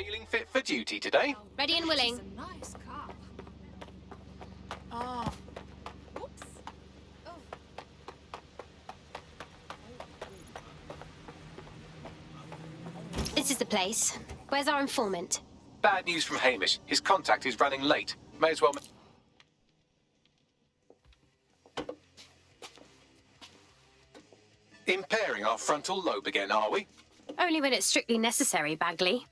Feeling fit for duty today? Ready and willing. It's a nice car. Ah. Oops. Oh. This is the place. Where's our informant? Bad news from Hamish. His contact is running late. May as well... Impairing our frontal lobe again, are we? Only when it's strictly necessary, Bagley.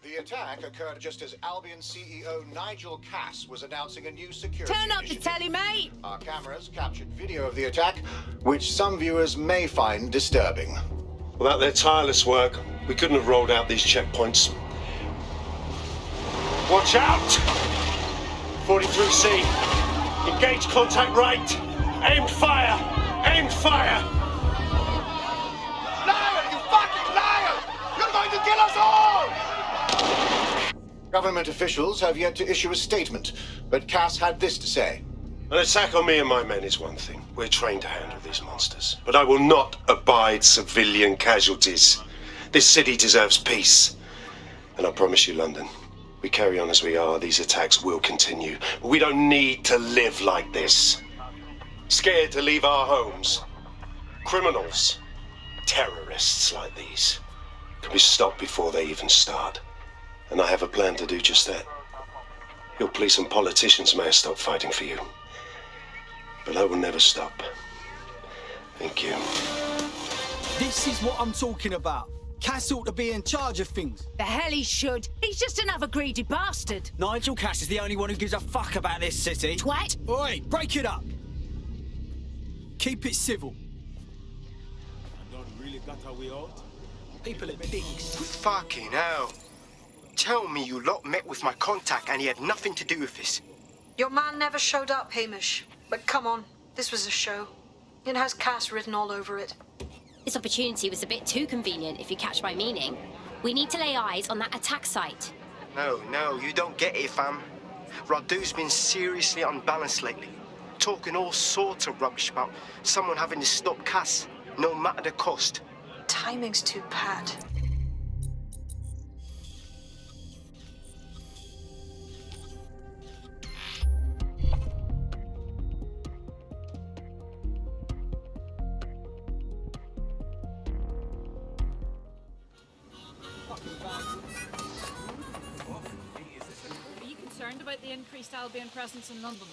The attack occurred just as Albion CEO Nigel Cass was announcing a new security Turn up the initiative. telly, mate! Our cameras captured video of the attack, which some viewers may find disturbing. Without their tireless work, we couldn't have rolled out these checkpoints. Watch out! 43C. Engage contact right. Aimed fire! Aimed fire! Liar! You fucking liar! You're going to kill us all! Government officials have yet to issue a statement, but Cass had this to say. An attack on me and my men is one thing. We're trained to handle these monsters. But I will not abide civilian casualties. This city deserves peace. And I promise you, London, we carry on as we are, these attacks will continue. But we don't need to live like this. Scared to leave our homes. Criminals, terrorists like these, can be stopped before they even start. And I have a plan to do just that. Your police and politicians may have stopped fighting for you. But I will never stop. Thank you. This is what I'm talking about. Cass ought to be in charge of things. The hell he should. He's just another greedy bastard. Nigel Cass is the only one who gives a fuck about this city. Twat. Oi, break it up. Keep it civil. People are dicks. Fucking hell. Tell me you lot met with my contact and he had nothing to do with this. Your man never showed up, Hamish. But come on, this was a show. It has Cass written all over it. This opportunity was a bit too convenient, if you catch my meaning. We need to lay eyes on that attack site. No, you don't get it, fam. Radu's been seriously unbalanced lately. Talking all sorts of rubbish about someone having to stop Cass, no matter the cost. Timing's too bad. Are you concerned about the increased Albion presence in London?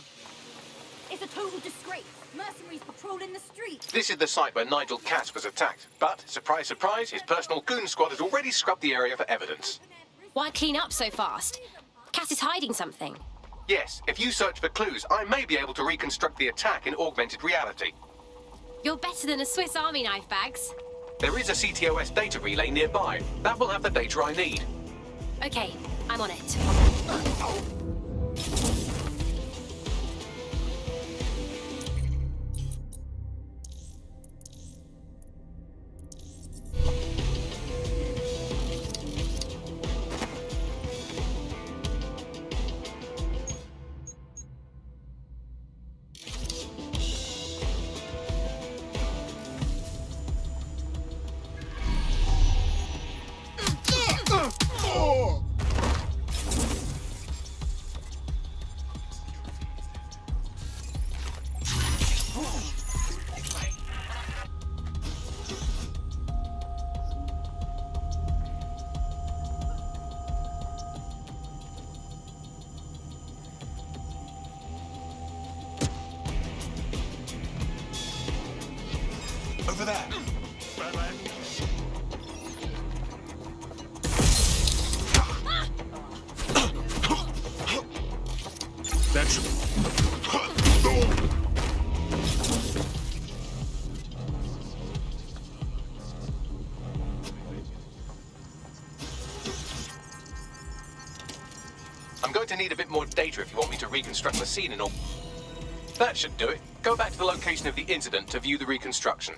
It's a total disgrace. Mercenaries patrolling the streets. This is the site where Nigel Cass was attacked. But, surprise, surprise, his personal goon squad has already scrubbed the area for evidence. Why clean up so fast? Cass is hiding something. Yes, if you search for clues, I may be able to reconstruct the attack in augmented reality. You're better than a Swiss Army knife, Bags. There is a CTOS data relay nearby. That will have the data I need. Okay, I'm on it. Over there. That should... I'm going to need a bit more data if you want me to reconstruct the scene and all. That should do it. Go back to the location of the incident to view the reconstruction.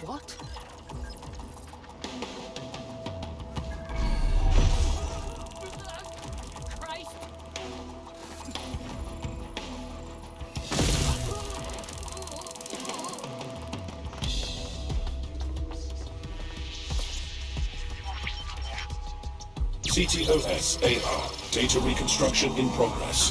What? Christ! CTOS AR. Data reconstruction in progress.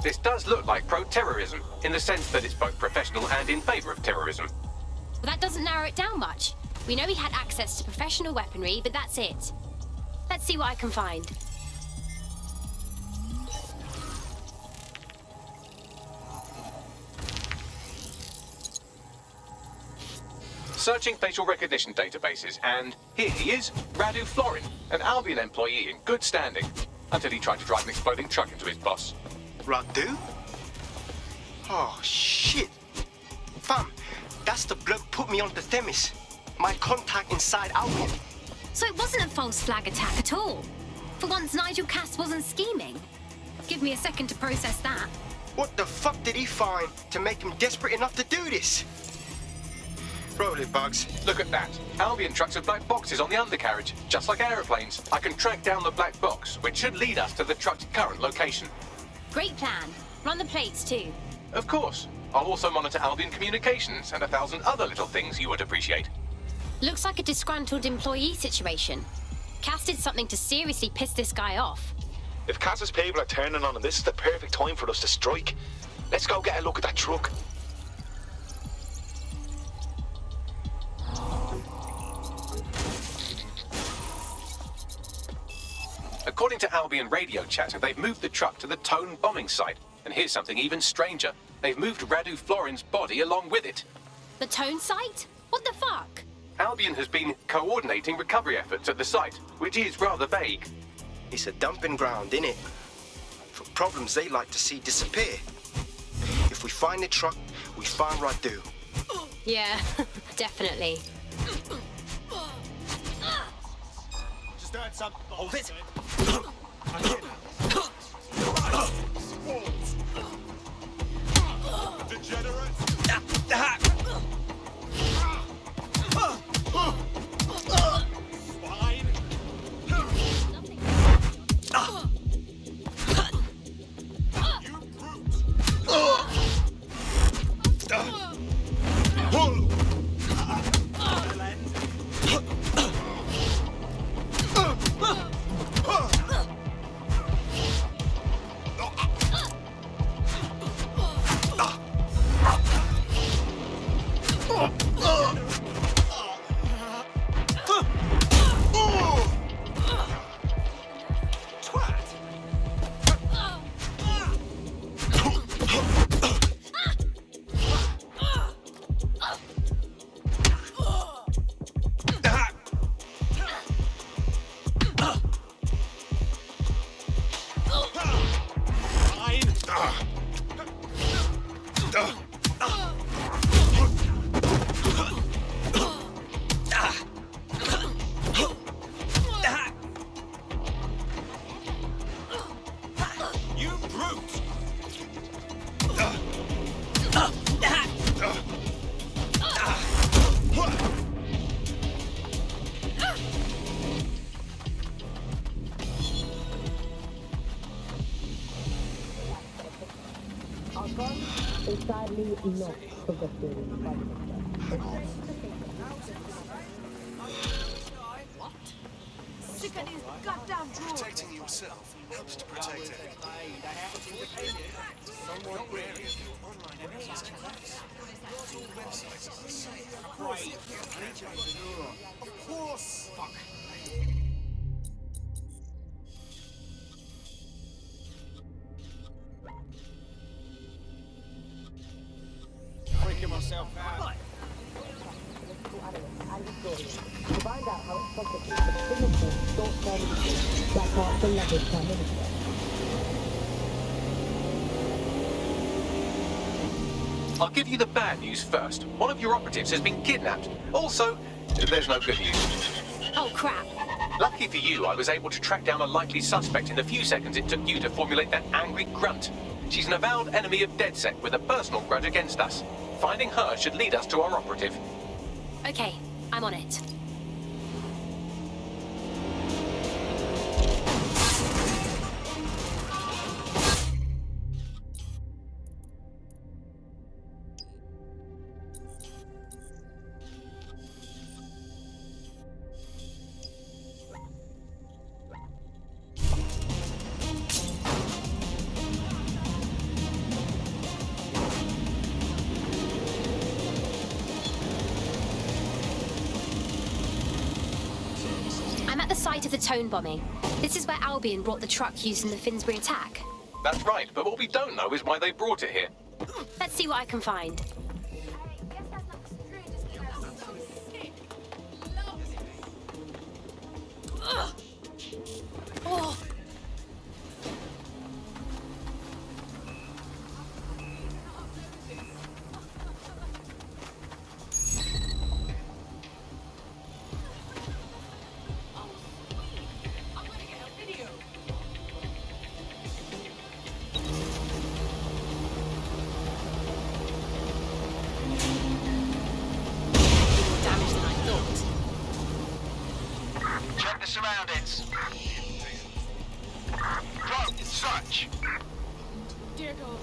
This does look like pro-terrorism, in the sense that it's both professional and in favor of terrorism. Well, that doesn't narrow it down much. We know he had access to professional weaponry, but that's it. Let's see what I can find. Searching facial recognition databases, and here he is, Radu Florin, an Albion employee in good standing, until he tried to drive an exploding truck into his boss. Radu? Oh, shit. Fam, that's the bloke put me onto Themis. My contact inside Albion. So it wasn't a false flag attack at all. For once, Nigel Cass wasn't scheming. Give me a second to process that. What the fuck did he find to make him desperate enough to do this? Roll it, Bugs. Look at that. Albion trucks have black boxes on the undercarriage, just like aeroplanes. I can track down the black box, which should lead us to the truck's current location. Great plan. Run the plates too. Of course. I'll also monitor Albion communications and 1,000 other little things you would appreciate. Looks like a disgruntled employee situation. Cass did something to seriously piss this guy off. If Cass's people are turning on him, this is the perfect time for us to strike. Let's go get a look at that truck. According to Albion radio chatter, they've moved the truck to the Tone bombing site. And here's something even stranger. They've moved Radu Florin's body along with it. The Tone site? What the fuck? Albion has been coordinating recovery efforts at the site, which is rather vague. It's a dumping ground, innit? For problems they like to see disappear. If we find the truck, we find Radu. Yeah, definitely. Just heard some. Hold it. Sick of these goddamn drawers. Protecting yourself helps to protect everyone. Not really. Online enemies can access. Not all websites are the same. Of course. Fuck. Freaking myself out. To find out how it's possible to primitive short-term issues that are beloved Prime Minister. I'll give you the bad news first. One of your operatives has been kidnapped. Also, there's no good news. Oh, crap. Lucky for you, I was able to track down a likely suspect in the few seconds it took you to formulate that angry grunt. She's an avowed enemy of DedSec with a personal grudge against us. Finding her should lead us to our operative. Okay, I'm on it. I'm at the site of the tone bombing. This is where Albion brought the truck used in the Finsbury attack. That's right, but what we don't know is why they brought it here. Let's see what I can find. Oh. Check the surroundings. Cloak, search. Dear God.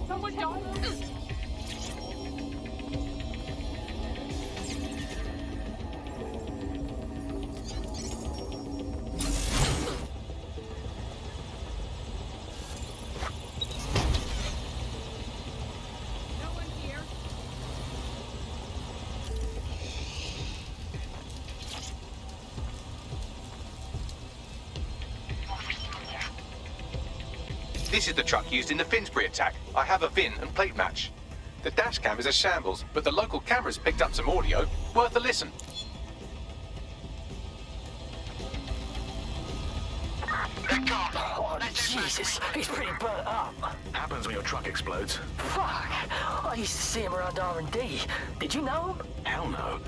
Someone died. This is the truck used in the Finsbury attack. I have a VIN and plate match. The dash cam is a shambles, but the local cameras picked up some audio. Worth a listen. Oh, Jesus, he's pretty burnt up. Happens when your truck explodes. Fuck, I used to see him around R&D. Did you know him? Hell no.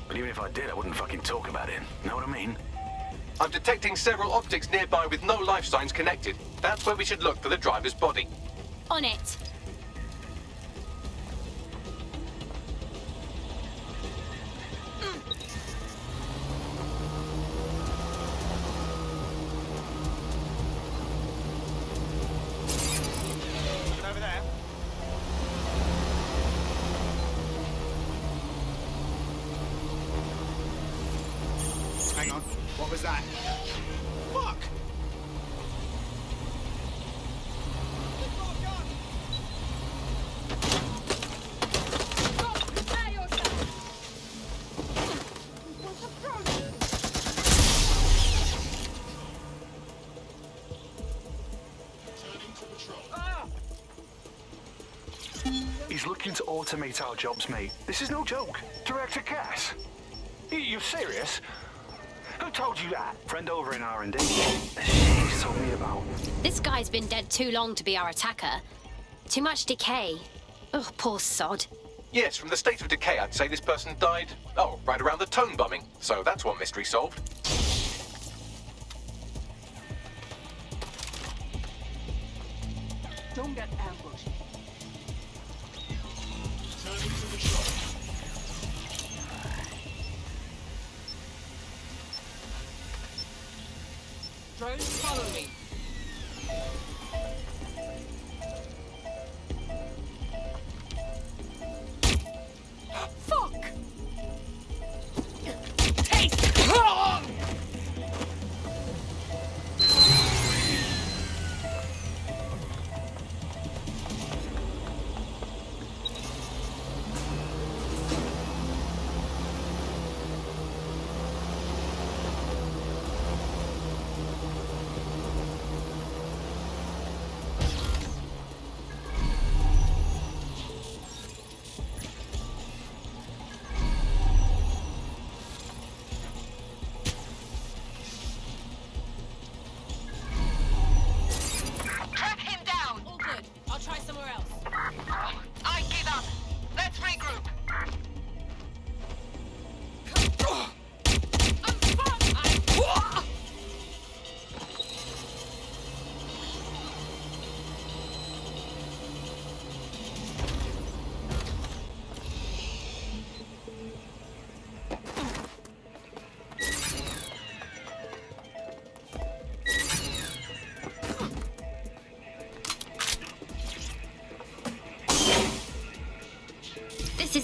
But even if I did, I wouldn't fucking talk about it. Know what I mean? I'm detecting several optics nearby with no life signs connected. That's where we should look for the driver's body. On it. Over there. Hang on. What was that? Fuck! He's looking to automate our jobs, mate. This is no joke. Director Cass. You serious? Who told you that? Friend over in R&D. She's told me about. This guy's been dead too long to be our attacker. Too much decay. Ugh, poor sod. Yes, from the state of decay, I'd say this person died, right around the tone bombing. So that's one mystery solved. Don't get ambushed. Drones, follow me. Fuck! Taste!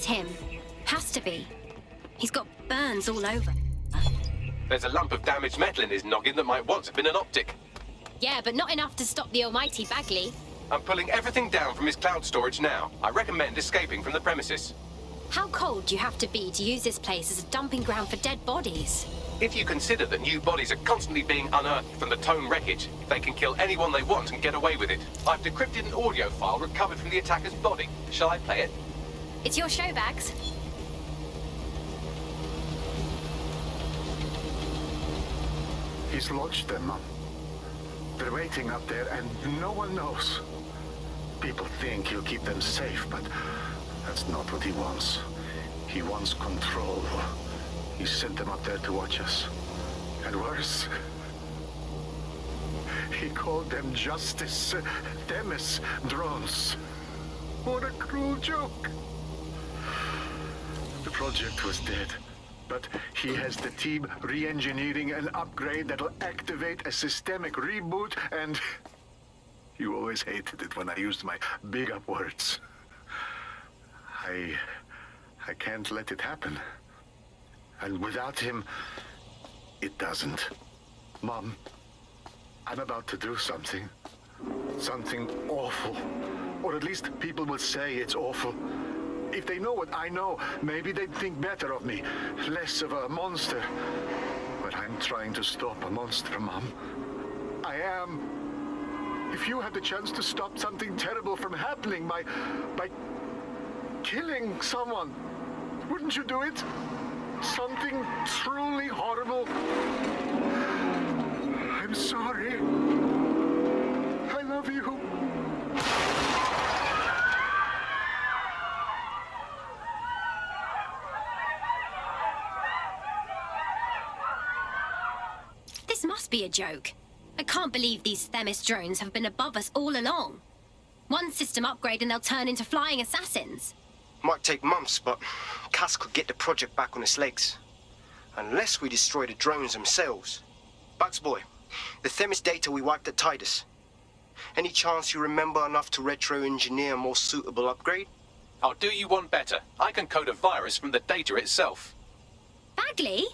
him. Has to be. He's got burns all over. There's a lump of damaged metal in his noggin that might once have been an optic. Yeah, but not enough to stop the almighty Bagley. I'm pulling everything down from his cloud storage now. I recommend escaping from the premises. How cold do you have to be to use this place as a dumping ground for dead bodies? If you consider that new bodies are constantly being unearthed from the Tone wreckage, they can kill anyone they want and get away with it. I've decrypted an audio file recovered from the attacker's body. Shall I play it? It's your show, Bags. He's lodged them, Mum. They're waiting up there, and no one knows. People think he'll keep them safe, but that's not what he wants. He wants control. He sent them up there to watch us. And worse, he called them Justice Themis drones. What a cruel joke. The project was dead. But he has the team re-engineering an upgrade that'll activate a systemic reboot, and you always hated it when I used my big up words. I can't let it happen. And without him, it doesn't. Mom, I'm about to do something. Something awful. Or at least people will say it's awful. If they know what I know, maybe they'd think better of me. Less of a monster. But I'm trying to stop a monster, Mom. I am. If you had the chance to stop something terrible from happening by killing someone, wouldn't you do it? Something truly horrible. I'm sorry. I love you. This must be a joke. I can't believe these Themis drones have been above us all along. One system upgrade and they'll turn into flying assassins. Might take months, but Cass could get the project back on its legs. Unless we destroy the drones themselves. Bugs boy, the Themis data we wiped at Titus. Any chance you remember enough to retro-engineer a more suitable upgrade? I'll do you one better. I can code a virus from the data itself. Bagley?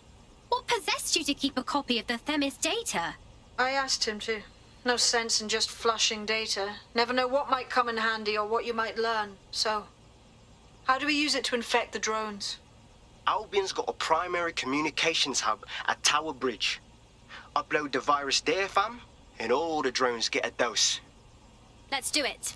What possessed you to keep a copy of the Themis data? I asked him to. No sense in just flushing data. Never know what might come in handy or what you might learn. So, how do we use it to infect the drones? Albion's got a primary communications hub at Tower Bridge. Upload the virus there, fam, and all the drones get a dose. Let's do it.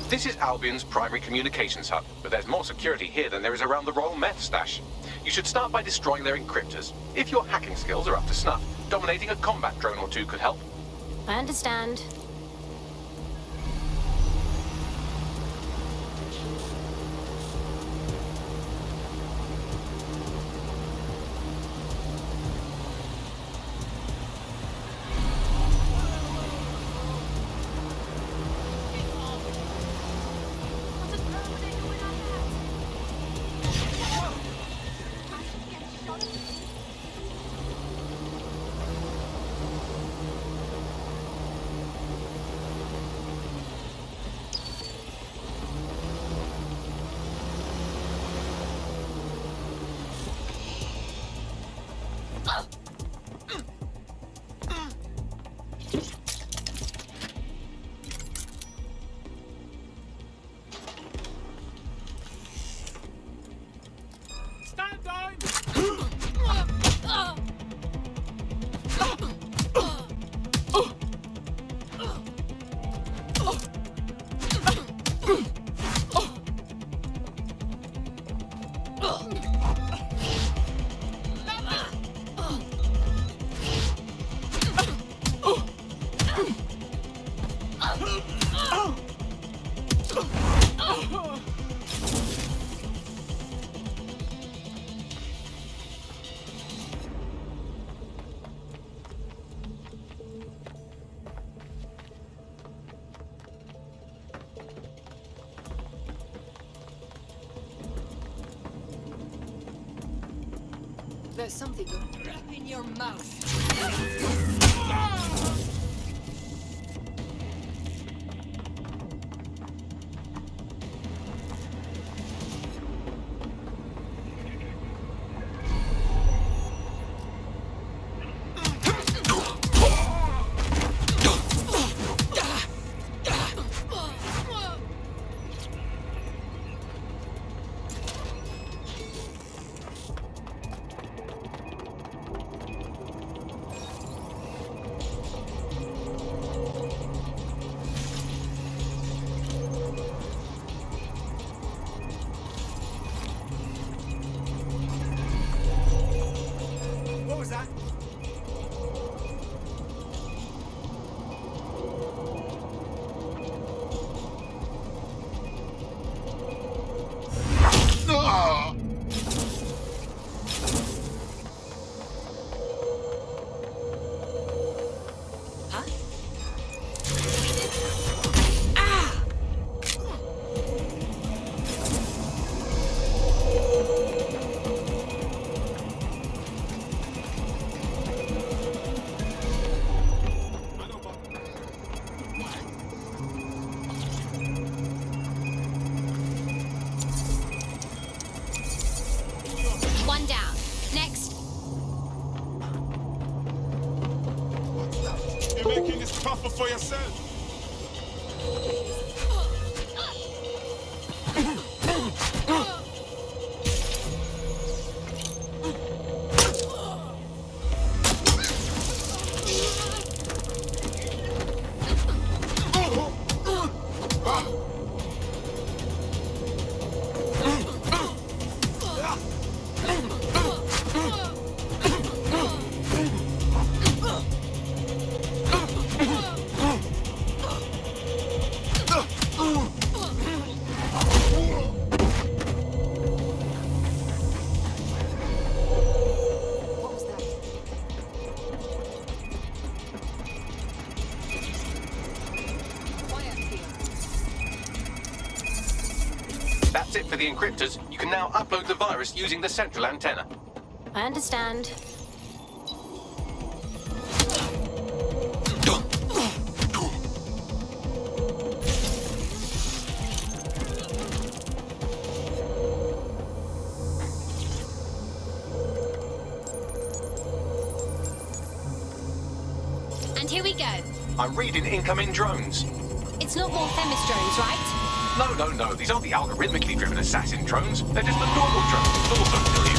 This is Albion's primary communications hub, but there's more security here than there is around the Royal Meth Stash. You should start by destroying their encryptors. If your hacking skills are up to snuff, dominating a combat drone or two could help. I understand. There's something up in your mouth. For yourself. That's it for the encryptors. You can now upload the virus using the central antenna. I understand. And here we go. I'm reading incoming drones. It's not more Themis drones, right? No. These aren't the algorithmically driven assassin drones. They're just the normal drones. Also, kill you.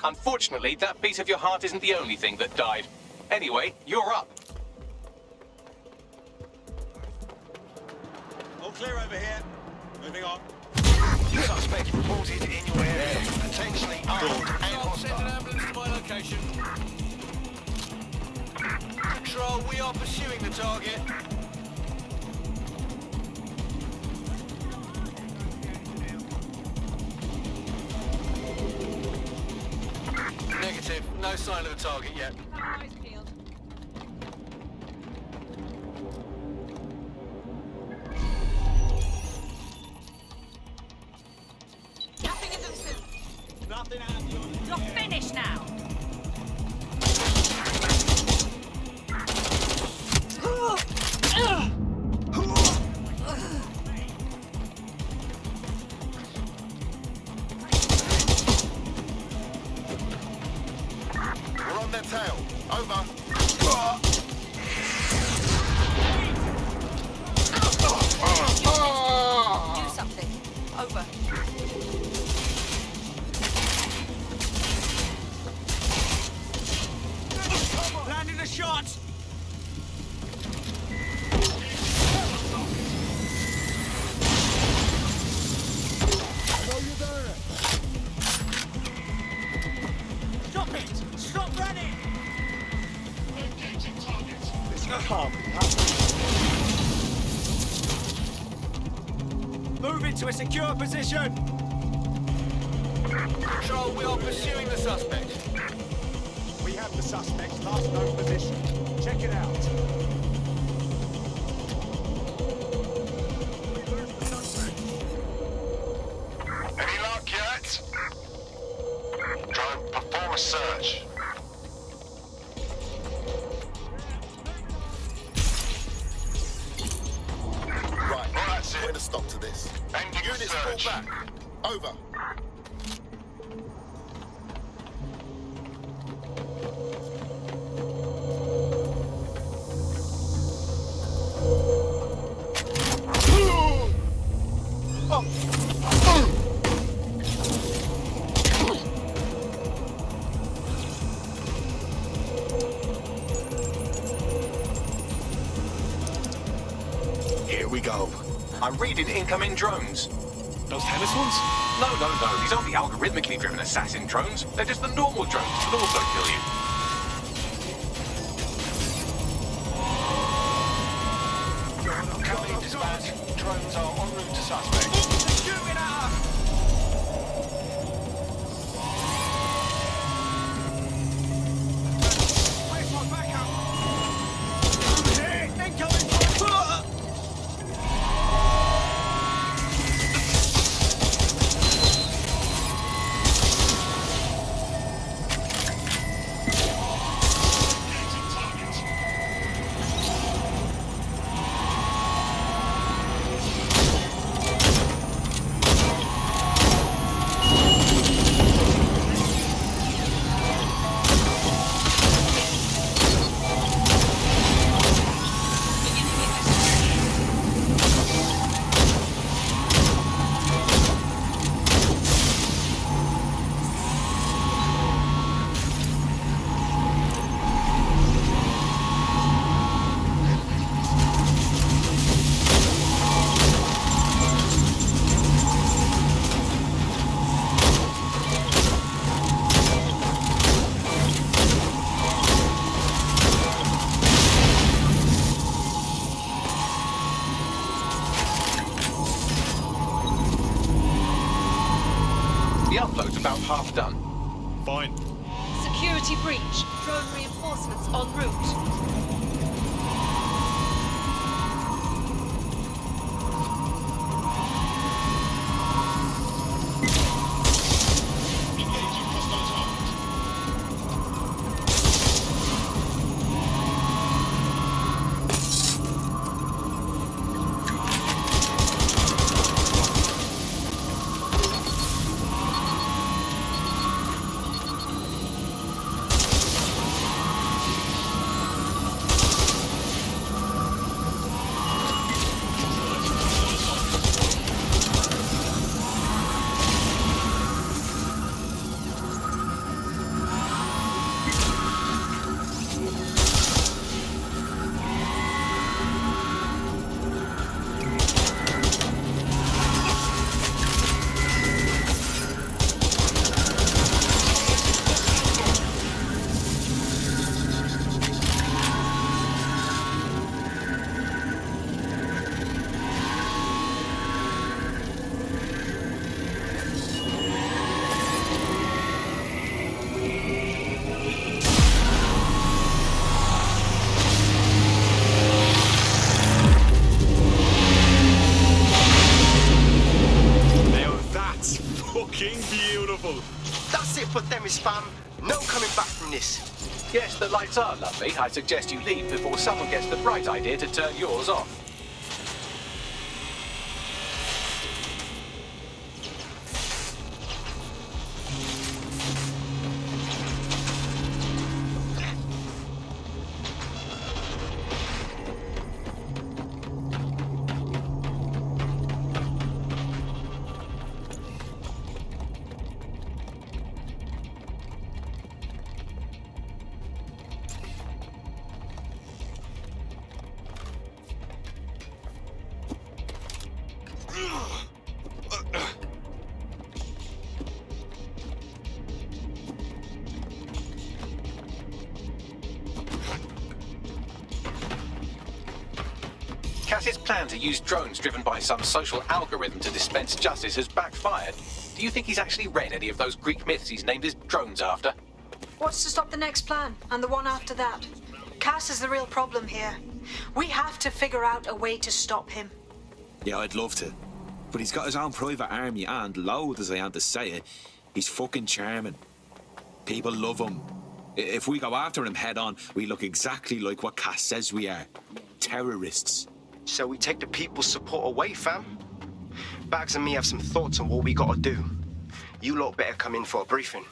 Unfortunately, that piece of your heart isn't the only thing that died. Anyway, you're up. All clear over here. Moving on. Suspect reported in your area. Potentially armed and hostile. Send an ambulance to my location. Control, we are pursuing the target. Negative. No sign of the target yet. Eyes peeled. Nothing in them soon. Nothing out of you. You're finished now. We're on their tail. Over. Do something. Over. Landing a shot. Stop it! Stop running! This can't be happening. Move into a secure position! Control, we are pursuing the suspect. We have the suspect's last known position. Check it out. Any luck yet? Drone, perform a search. Right, that's it. put a stop to this. Ending the Units fall search. back. Over. Here we go. I'm reading incoming drones. Those Tennis ones? No. These aren't the algorithmically driven assassin drones. They're just the normal drones that can also kill you. Copy, dispatch. Drones are en route to suspect. Shooting at us! Where's my backup? I'm here! Incoming! The upload's about half done. Fine. Security breach. Drone reinforcements en route. Fucking beautiful. That's it for Themis, fam. No coming back from this. Yes, the lights are lovely. I suggest you leave before someone gets the bright idea to turn yours off. Cass's plan to use drones driven by some social algorithm to dispense justice has backfired. Do you think he's actually read any of those Greek myths he's named his drones after? What's to stop the next plan, and the one after that? Cass is the real problem here. We have to figure out a way to stop him. Yeah, I'd love to. But he's got his own private army and, loud as I am to say it, he's fucking charming. People love him. If we go after him head on, we look exactly like what Cass says we are. Terrorists. So we take the people's support away, fam? Bags and me have some thoughts on what we gotta do. You lot better come in for a briefing.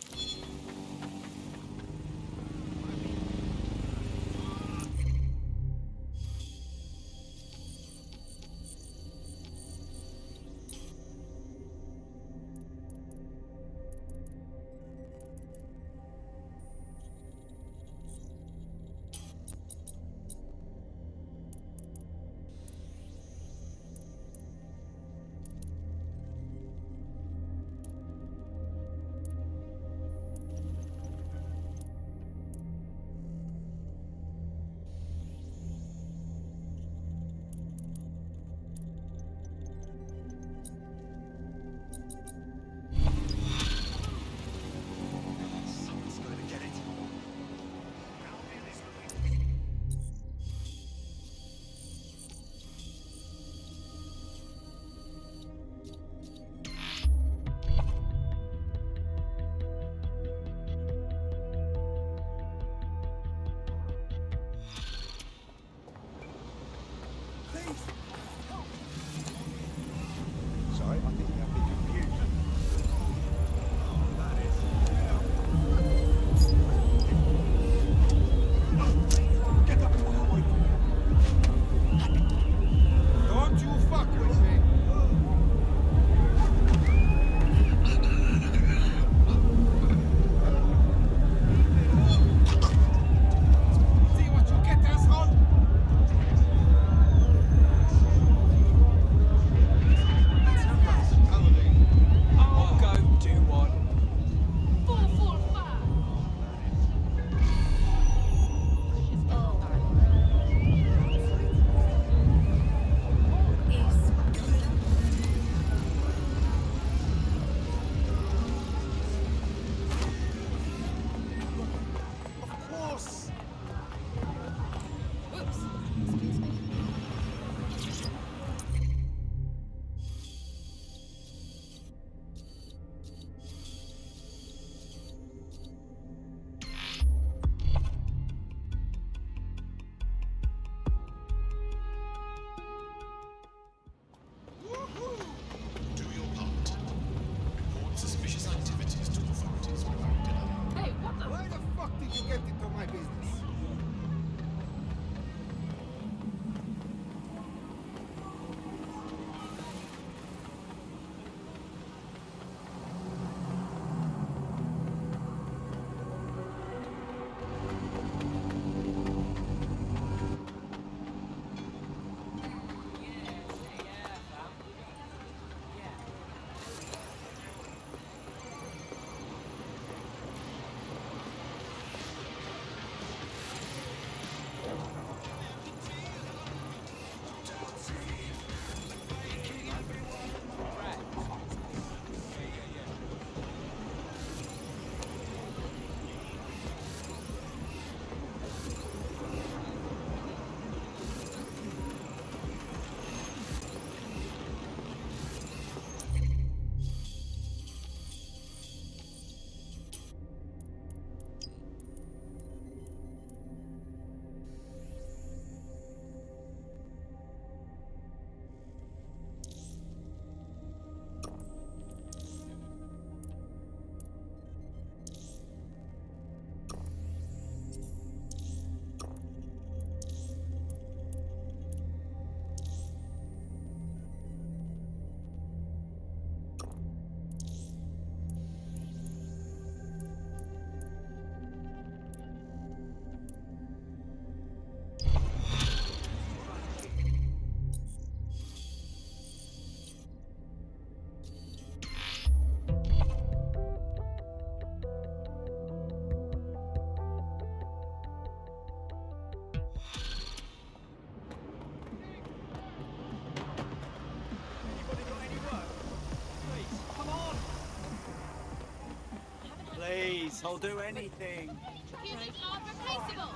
please. I'll do anything. Humans are replaceable.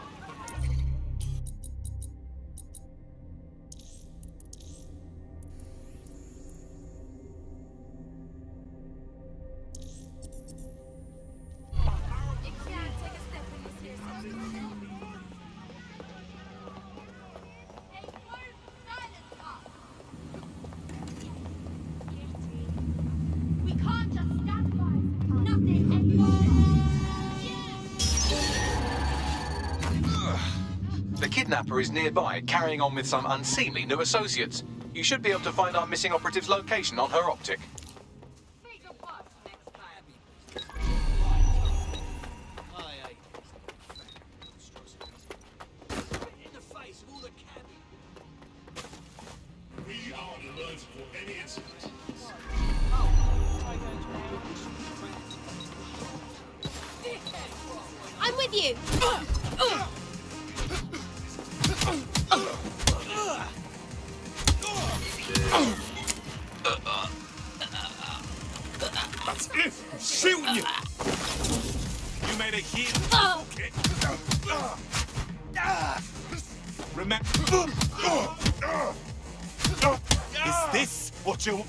You can't take a step in this here. We can't just stand by. Nothing anymore. The kidnapper is nearby, carrying on with some unseemly new associates. You should be able to find our missing operative's location on her optic. We are alert for any incident. I'm with you. That's it! I'm shooting you! You made a hit. Okay. Remember. Is this what you.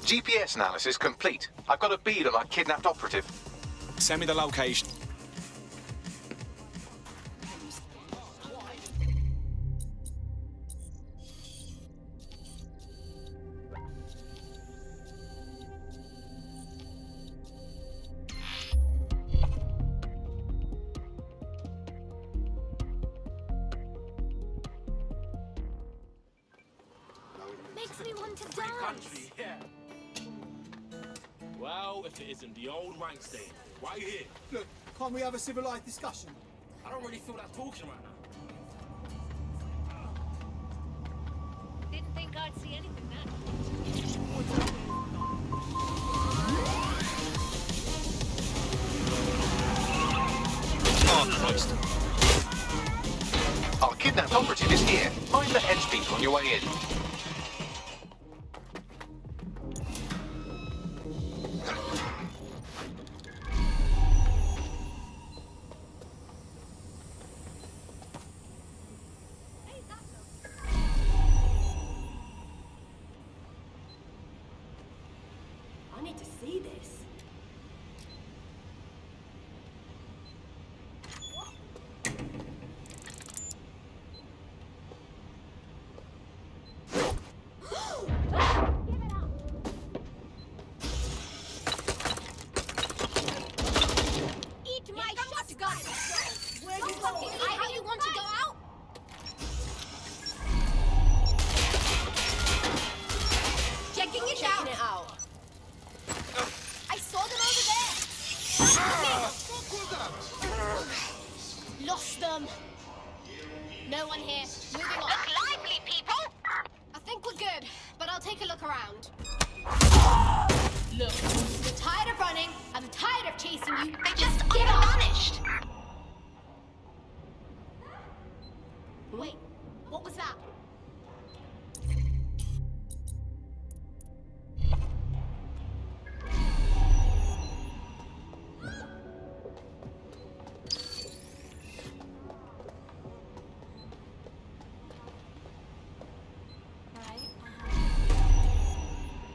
GPS analysis complete. I've got a bead on our kidnapped operative. Send me the location. Makes me want to dance. Yeah. Well, if it isn't the old wank stain, why are you here? Look, can't we have a civilized discussion? I don't really feel like talking right now. Didn't think I'd see anything that. Oh, Christ. Our kidnapped operative is here. Find the hedge people on your way in. I need to see this. Eat my shotgun. Where you going? How you want to go out? Checking it out. I saw them over there. Lost them. No one here. Moving on. Look lively, people. I think we're good, but I'll take a look around. Look, we're tired of running. I'm tired of chasing you. They just vanished. Wait, what was that?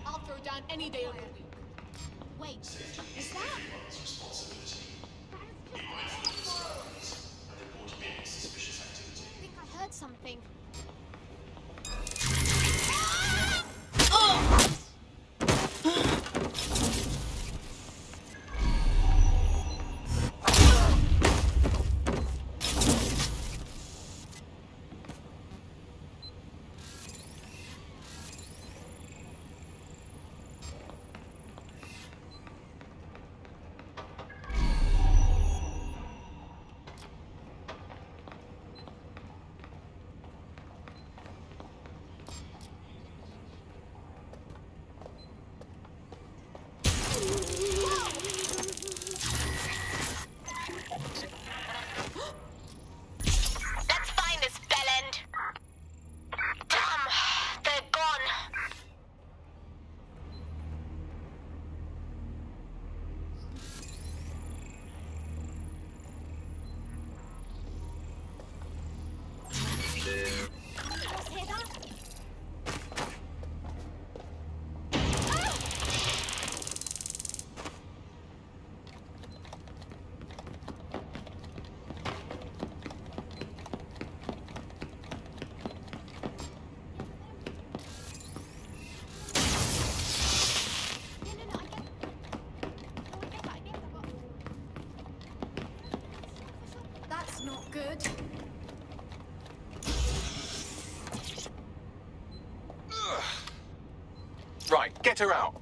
I'll throw down any day of the week. Wait, is that? That's not good. Right, get her out.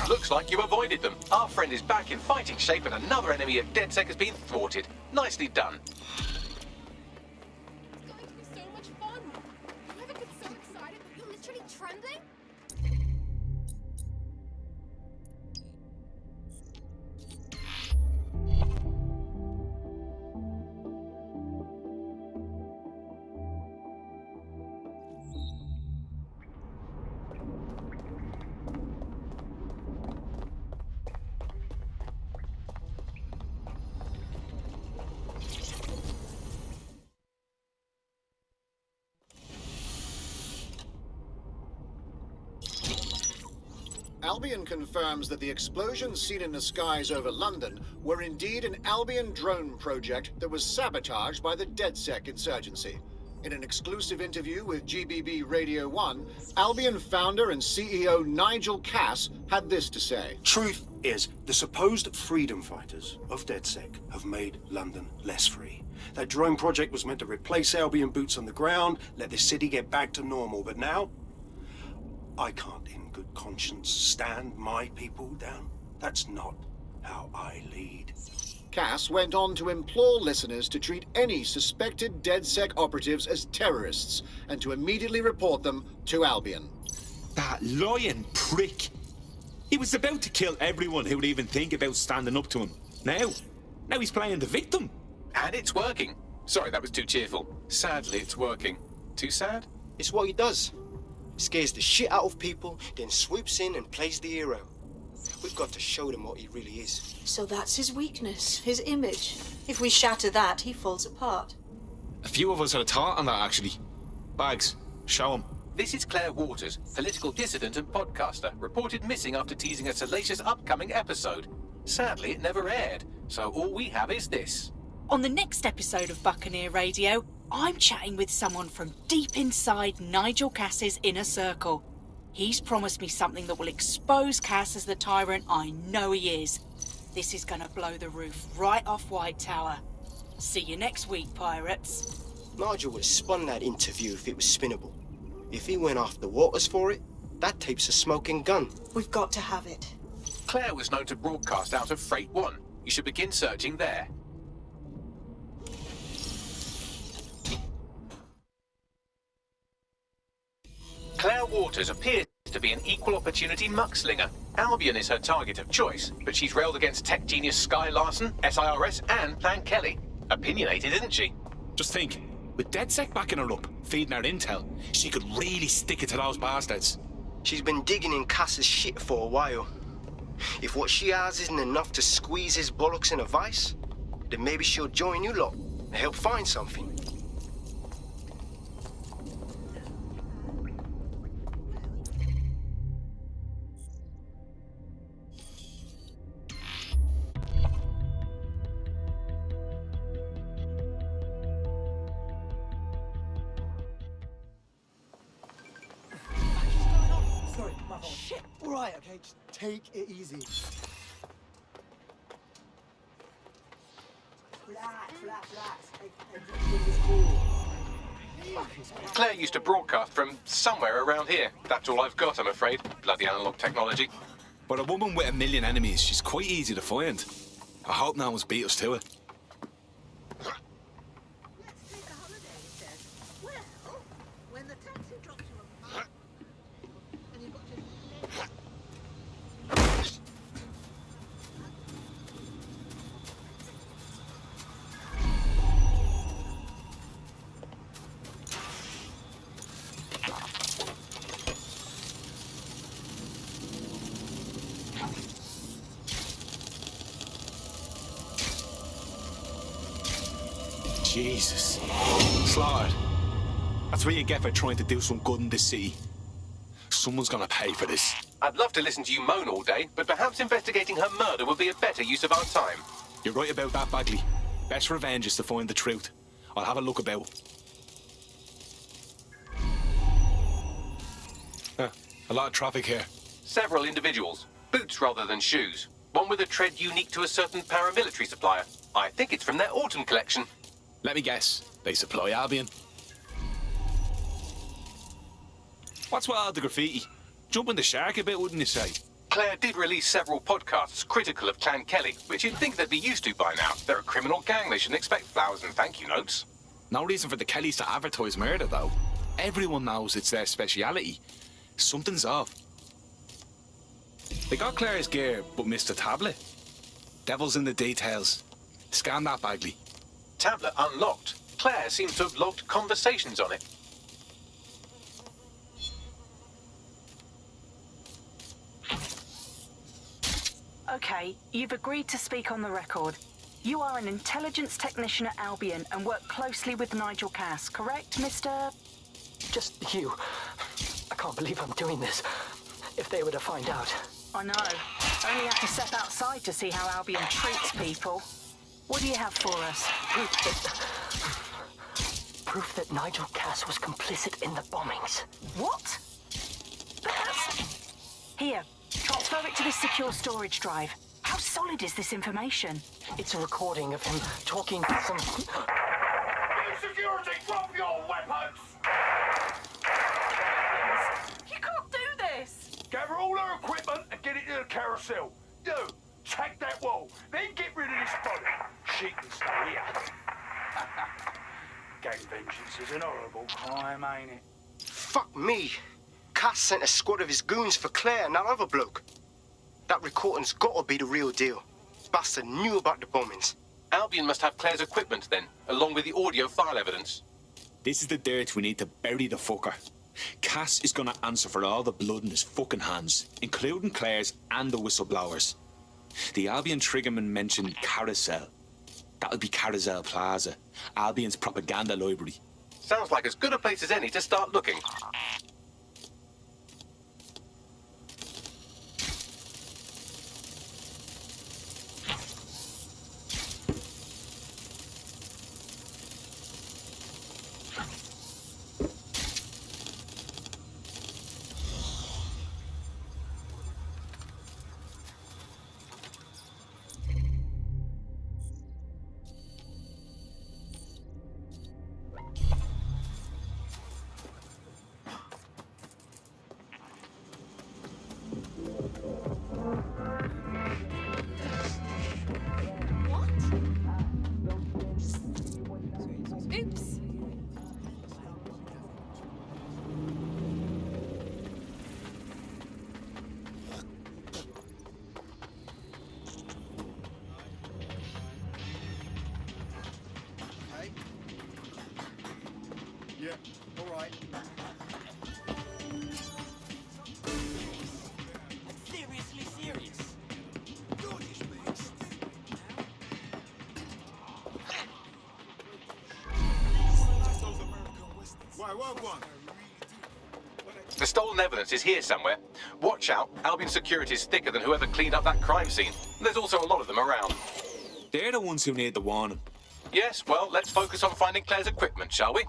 Looks like you avoided them. Our friend is back in fighting shape and another enemy of DedSec has been thwarted. Nicely done. It's going to be so much fun. You ever get so excited that you're literally trembling? Albion confirms that the explosions seen in the skies over London were indeed an Albion drone project that was sabotaged by the DedSec insurgency. In an exclusive interview with GBB Radio 1, Albion founder and CEO Nigel Cass had this to say. Truth is, the supposed freedom fighters of DedSec have made London less free. That drone project was meant to replace Albion boots on the ground, let the city get back to normal, but now I can't in good conscience stand my people down. That's not how I lead. Cass went on to implore listeners to treat any suspected DedSec operatives as terrorists and to immediately report them to Albion. That lying prick. He was about to kill everyone who would even think about standing up to him. Now he's playing the victim. And it's working. Sorry, that was too cheerful. Sadly, it's working. Too sad? It's what he does. Scares the shit out of people, then swoops in and plays the hero. We've got to show them what he really is. So that's his weakness, his image. If we shatter that, he falls apart. A few of us had a thought on that, actually. Bags, show him. This is Claire Waters, political dissident and podcaster, reported missing after teasing a salacious upcoming episode. Sadly, it never aired, so all we have is this. On the next episode of Buccaneer Radio, I'm chatting with someone from deep inside Nigel Cass's inner circle. He's promised me something that will expose Cass as the tyrant I know he is. This is gonna blow the roof right off White Tower. See you next week, pirates. Nigel would have spun that interview if it was spinnable. If he went after Waters for it, that tape's a smoking gun. We've got to have it. Claire was known to broadcast out of Freight 1. You should begin searching there. Claire Waters appears to be an equal opportunity muckslinger. Albion is her target of choice, but she's railed against tech genius Sky Larson, SIRS, and Plan Kelly. Opinionated, isn't she? Just think, with DedSec backing her up, feeding her intel, she could really stick it to those bastards. She's been digging in Cass's shit for a while. If what she has isn't enough to squeeze his bollocks in a vice, then maybe she'll join you lot and help find something. Sorry, my fault. Shit! Alright, okay, just take it easy. Relax. Everything is cool. Claire used to broadcast from somewhere around here. That's all I've got, I'm afraid. Bloody analog technology. But a woman with a million enemies, she's quite easy to find. I hope no one's beat us to it. Jesus. Slaughtered. That's what you get for trying to do some good in this city. Someone's gonna pay for this. I'd love to listen to you moan all day, but perhaps investigating her murder would be a better use of our time. You're right about that, Bagley. Best revenge is to find the truth. I'll have a look about. A lot of traffic here. Several individuals. Boots rather than shoes. One with a tread unique to a certain paramilitary supplier. I think it's from their autumn collection. Let me guess. They supply Albion. What's with all the graffiti? Jumping the shark a bit, wouldn't you say? Claire did release several podcasts critical of Clan Kelly, which you'd think they'd be used to by now. They're a criminal gang. They shouldn't expect flowers and thank you notes. No reason for the Kellys to advertise murder, though. Everyone knows it's their speciality. Something's off. They got Claire's gear, but missed the tablet. Devil's in the details. Scan that, Bagley. Tablet unlocked. Claire seems to have logged conversations on it. Okay, you've agreed to speak on the record. You are an intelligence technician at Albion and work closely with Nigel Cass, correct, Mr.? Just you. I can't believe I'm doing this. If they were to find out. I know. Only have to step outside to see how Albion treats people. What do you have for us? Proof that Nigel Cass was complicit in the bombings. What? But that's... Here, transfer it to this secure storage drive. How solid is this information? It's a recording of him talking to some... Security, drop your weapons! You can't do this! Gather all her equipment and get it to the carousel. You, take that wall, then get rid of this body. She can stay here. Gang vengeance is an horrible crime, ain't it? Fuck me. Cass sent a squad of his goons for Claire and that other bloke. That recording's gotta be the real deal. Bastard knew about the bombings. Albion must have Claire's equipment then, along with the audio file evidence. This is the dirt we need to bury the fucker. Cass is gonna answer for all the blood in his fucking hands, including Claire's and the whistleblowers. The Albion triggerman mentioned Carousel. That'll be Carousel Plaza, Albion's propaganda library. Sounds like as good a place as any to start looking. Oops. Okay. Yeah, all right. Seriously serious. The stolen evidence is here somewhere. Watch out, Albion security is thicker than whoever cleaned up that crime scene. There's also a lot of them around. They're the ones who need the warning. Yes, well, let's focus on finding Claire's equipment, shall we?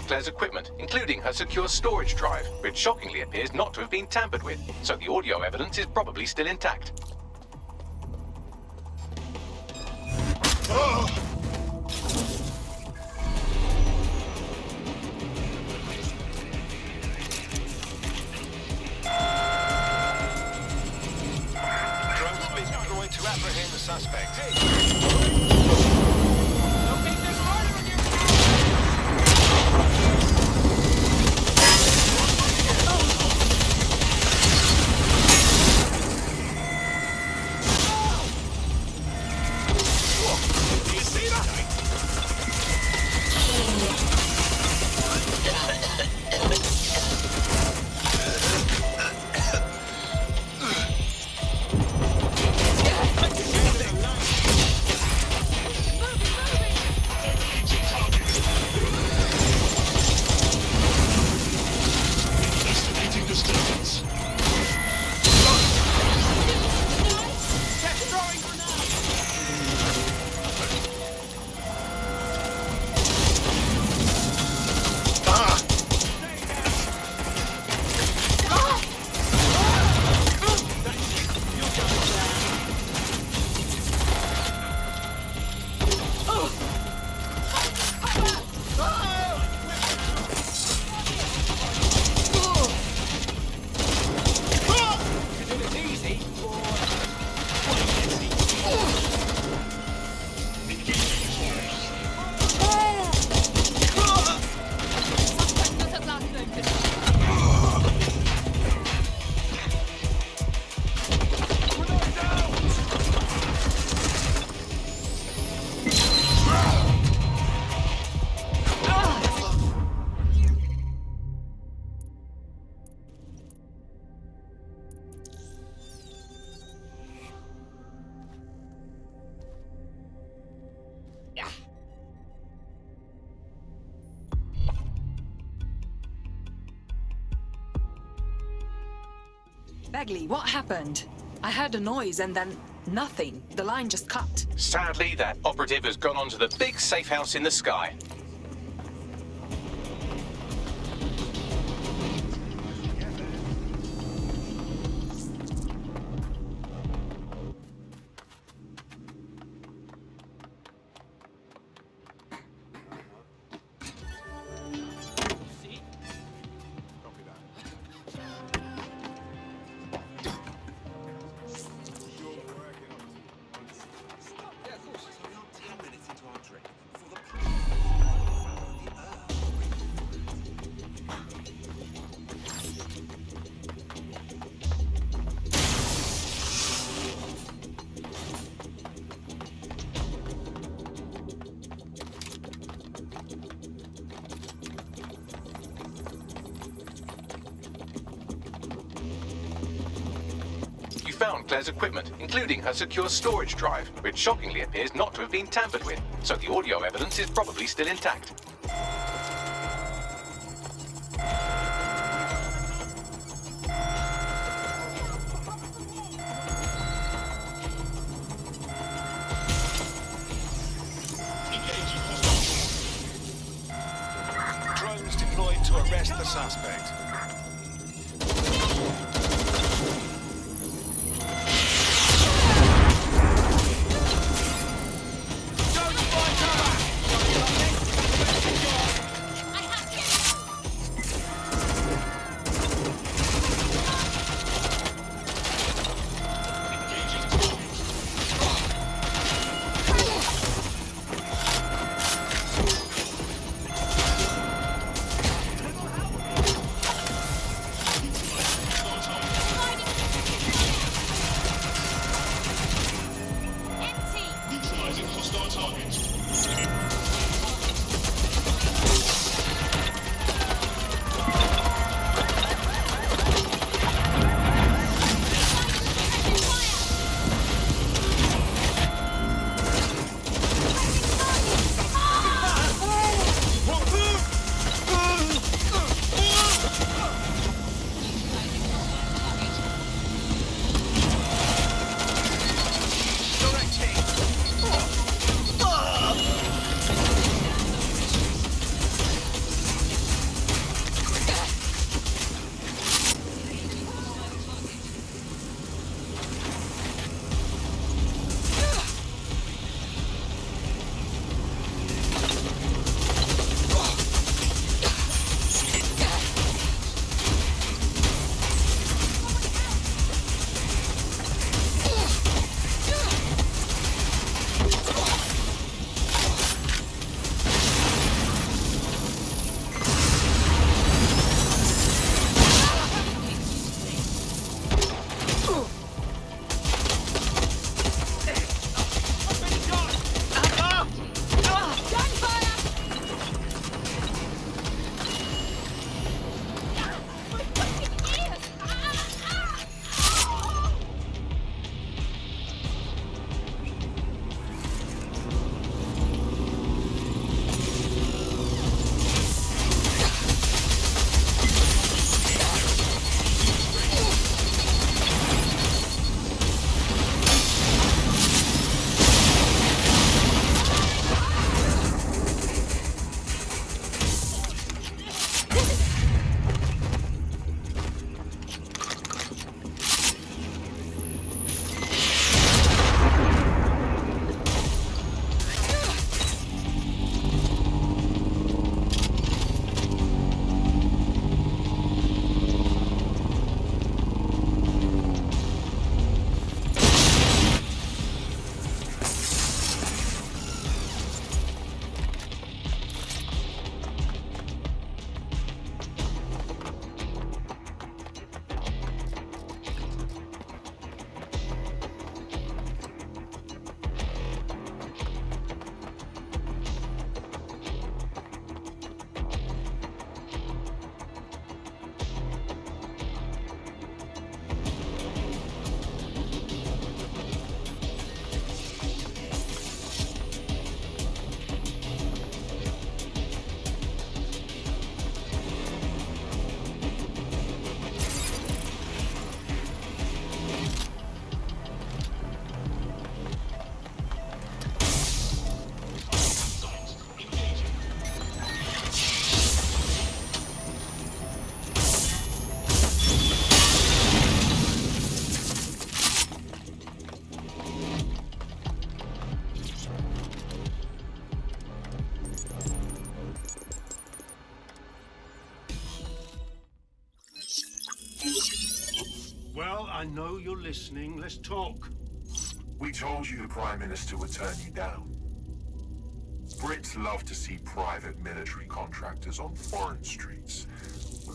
Claire's equipment, including her secure storage drive, which shockingly appears not to have been tampered with, so the audio evidence is probably still intact. Drones been deployed to apprehend the suspect. Bagley, what happened? I heard a noise and then nothing. The line just cut. Sadly, that operative has gone on to the big safe house in the sky. Found Claire's equipment, including her secure storage drive, which shockingly appears not to have been tampered with, so the audio evidence is probably still intact. Drones deployed to arrest the suspect. I know you're listening. Let's talk. We told you the Prime Minister would turn you down. Brits love to see private military contractors on foreign streets,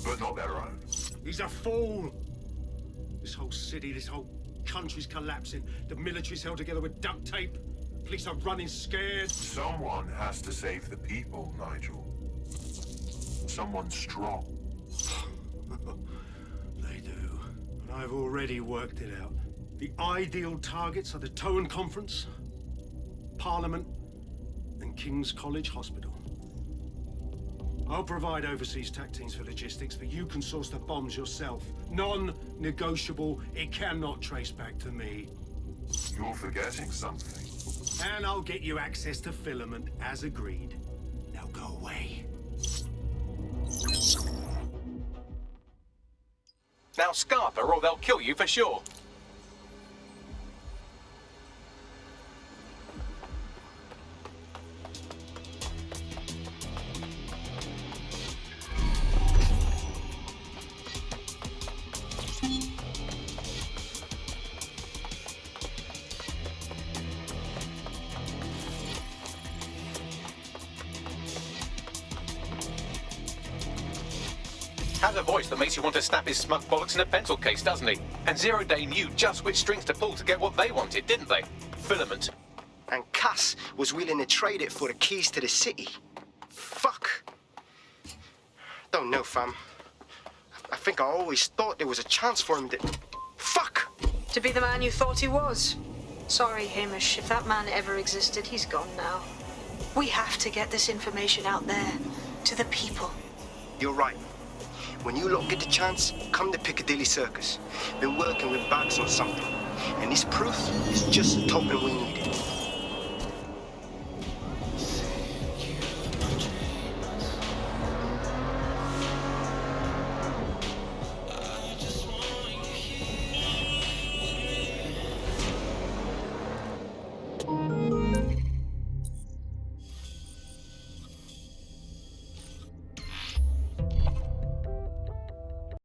but not their own. He's a fool. This whole city, this whole country's collapsing. The military's held together with duct tape. Police are running scared. Someone has to save the people, Nigel. Someone strong. They do. But I've already worked it out. The ideal targets are the Towan Conference, Parliament, and King's College Hospital. I'll provide overseas tac teams for logistics, but you can source the bombs yourself. Non-negotiable. It cannot trace back to me. You're forgetting something. And I'll get you access to filament, as agreed. Now go away. Now scarper or they'll kill you for sure. Has a voice that makes you want to snap his smug bollocks in a pencil case, doesn't he? And Zero Day knew just which strings to pull to get what they wanted, didn't they? Filament. And Cass was willing to trade it for the keys to the city. Fuck. Don't know, fam. I think I always thought there was a chance for him to... Fuck! To be the man you thought he was. Sorry, Hamish. If that man ever existed, he's gone now. We have to get this information out there, to the people. You're right. When you lot get the chance, come to Piccadilly Circus. Been working with Bags on something. And this proof is just the token we needed.